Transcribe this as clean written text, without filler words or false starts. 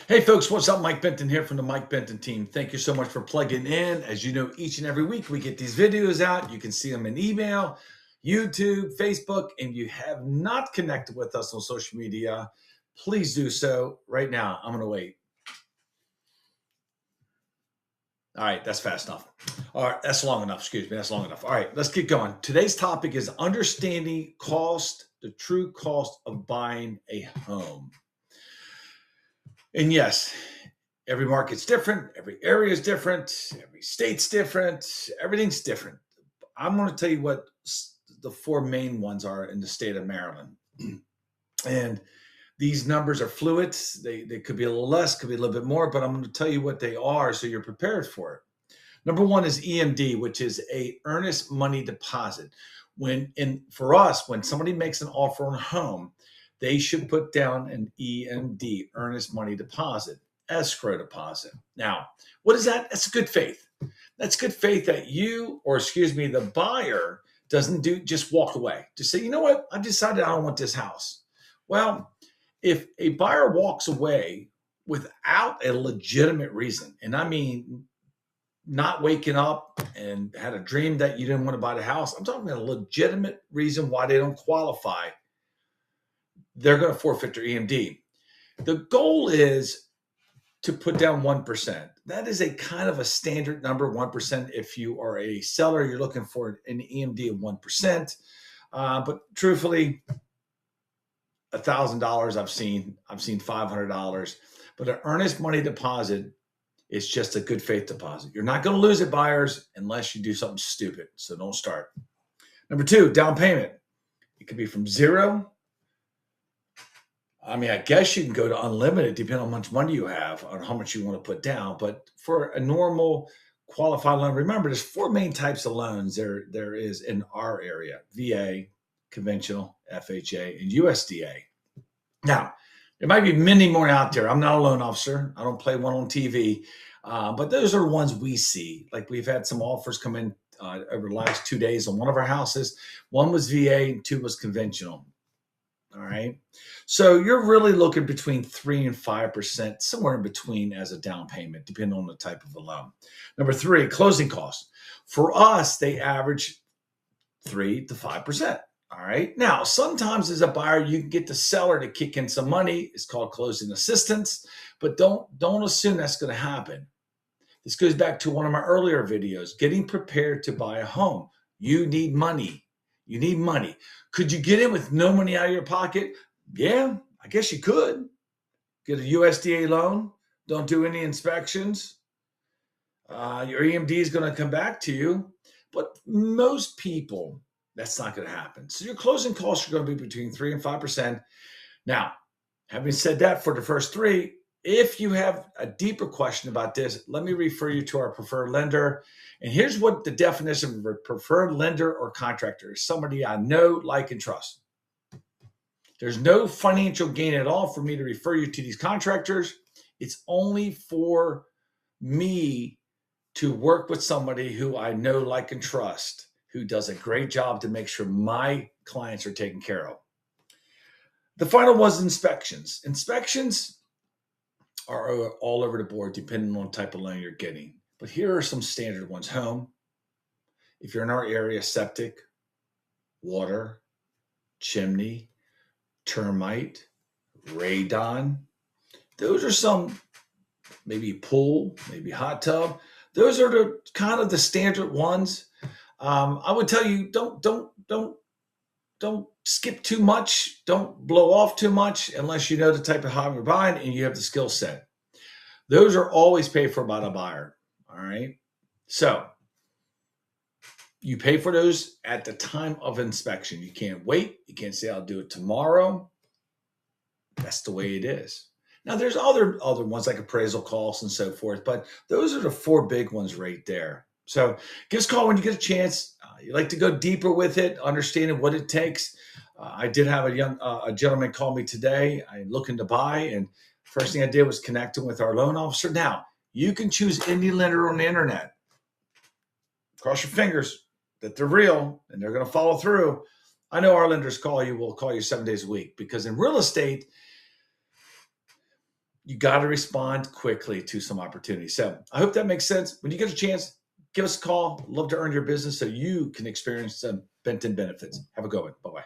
Hey folks, what's up? Mike Benton here from the Mike Benton team. Thank you so much for plugging in. As you know, each and every week we get these videos out. You can see them in email, YouTube, Facebook, and you have not connected with us on social media, please do so right now. I'm going to wait. All right, that's fast enough. All right, that's long enough. Excuse me, that's long enough. All right, let's get going. Today's topic is understanding cost, the true cost of buying a home. And yes, every market's different, every area is different, every state's different, everything's different. I'm going to tell you what the four main ones are in the state of Maryland. And these numbers are fluid. They could be a little less, could be a little bit more, but I'm going to tell you what they are so you're prepared for it. Number one is EMD, which is a earnest money deposit. For us, when somebody makes an offer on a home, they should put down an EMD, earnest money deposit, escrow deposit. Now, what is that? That's good faith. That's good faith that the buyer doesn't just walk away. Just say, you know what? I decided I don't want this house. Well, if a buyer walks away without a legitimate reason, and I mean not waking up and had a dream that you didn't want to buy the house, I'm talking about a legitimate reason why they don't qualify, they're going to forfeit their EMD. The goal is to put down 1%. That is a kind of a standard number, 1%. If you are a seller, you're looking for an EMD of 1%. But truthfully, $1,000 I've seen $500. But an earnest money deposit is just a good faith deposit. You're not going to lose it, buyers, unless you do something stupid. So don't start. Number two, down payment. It could be from zero. I mean, I guess you can go to unlimited depending on how much money you have or how much you want to put down. But for a normal qualified loan, remember, there's four main types of loans there is in our area: VA, conventional, FHA, and USDA. Now, there might be many more out there. I'm not a loan officer. I don't play one on TV. But those are ones we see. Like we've had some offers come in over the last 2 days on one of our houses. One was VA and two was conventional. All right. So you're really looking between 3 and 5%, somewhere in between as a down payment, depending on the type of a loan. Number three, closing costs. For us, they average 3 to 5%. All right. Now, sometimes as a buyer, you can get the seller to kick in some money. It's called closing assistance, but don't assume that's going to happen. This goes back to one of my earlier videos, getting prepared to buy a home. You need money. You need money. Could you get in with no money out of your pocket? Yeah, I guess you could. Get a USDA loan. Don't do any inspections. Your EMD is going to come back to you. But most people, that's not going to happen. So your closing costs are going to be between 3 and 5%. Now, having said that, for the first three, if you have a deeper question about this, let me refer you to our preferred lender. And here's what the definition of a preferred lender or contractor is: somebody I know, like, and trust. There's no financial gain at all for me to refer you to these contractors. It's only for me to work with somebody who I know, like, and trust, who does a great job to make sure my clients are taken care of. The final was inspections. Inspections are all over the board depending on the type of loan you're getting. But here are some standard ones. Home, if you're in our area, septic, water, chimney, termite, radon. Those are some, maybe pool, maybe hot tub. Those are the kind of the standard ones. I would tell you, don't skip too much. Don't blow off too much unless you know the type of home you're buying and you have the skill set. Those are always paid for by the buyer. All right. So you pay for those at the time of inspection. You can't wait. You can't say, I'll do it tomorrow. That's the way it is. Now, there's other ones like appraisal costs and so forth, but those are the four big ones right there. So give us a call when you get a chance. You like to go deeper with it, understanding what it takes. I did have a gentleman call me today. I'm looking to buy, and first thing I did was connect him with our loan officer. Now, you can choose any lender on the internet. Cross your fingers that they're real and they're going to follow through. I know our lenders will call you 7 days a week, because in real estate, you got to respond quickly to some opportunities. So I hope that makes sense. When you get a chance, give us a call. Love to earn your business so you can experience some Benton benefits. Have a good one. Bye-bye.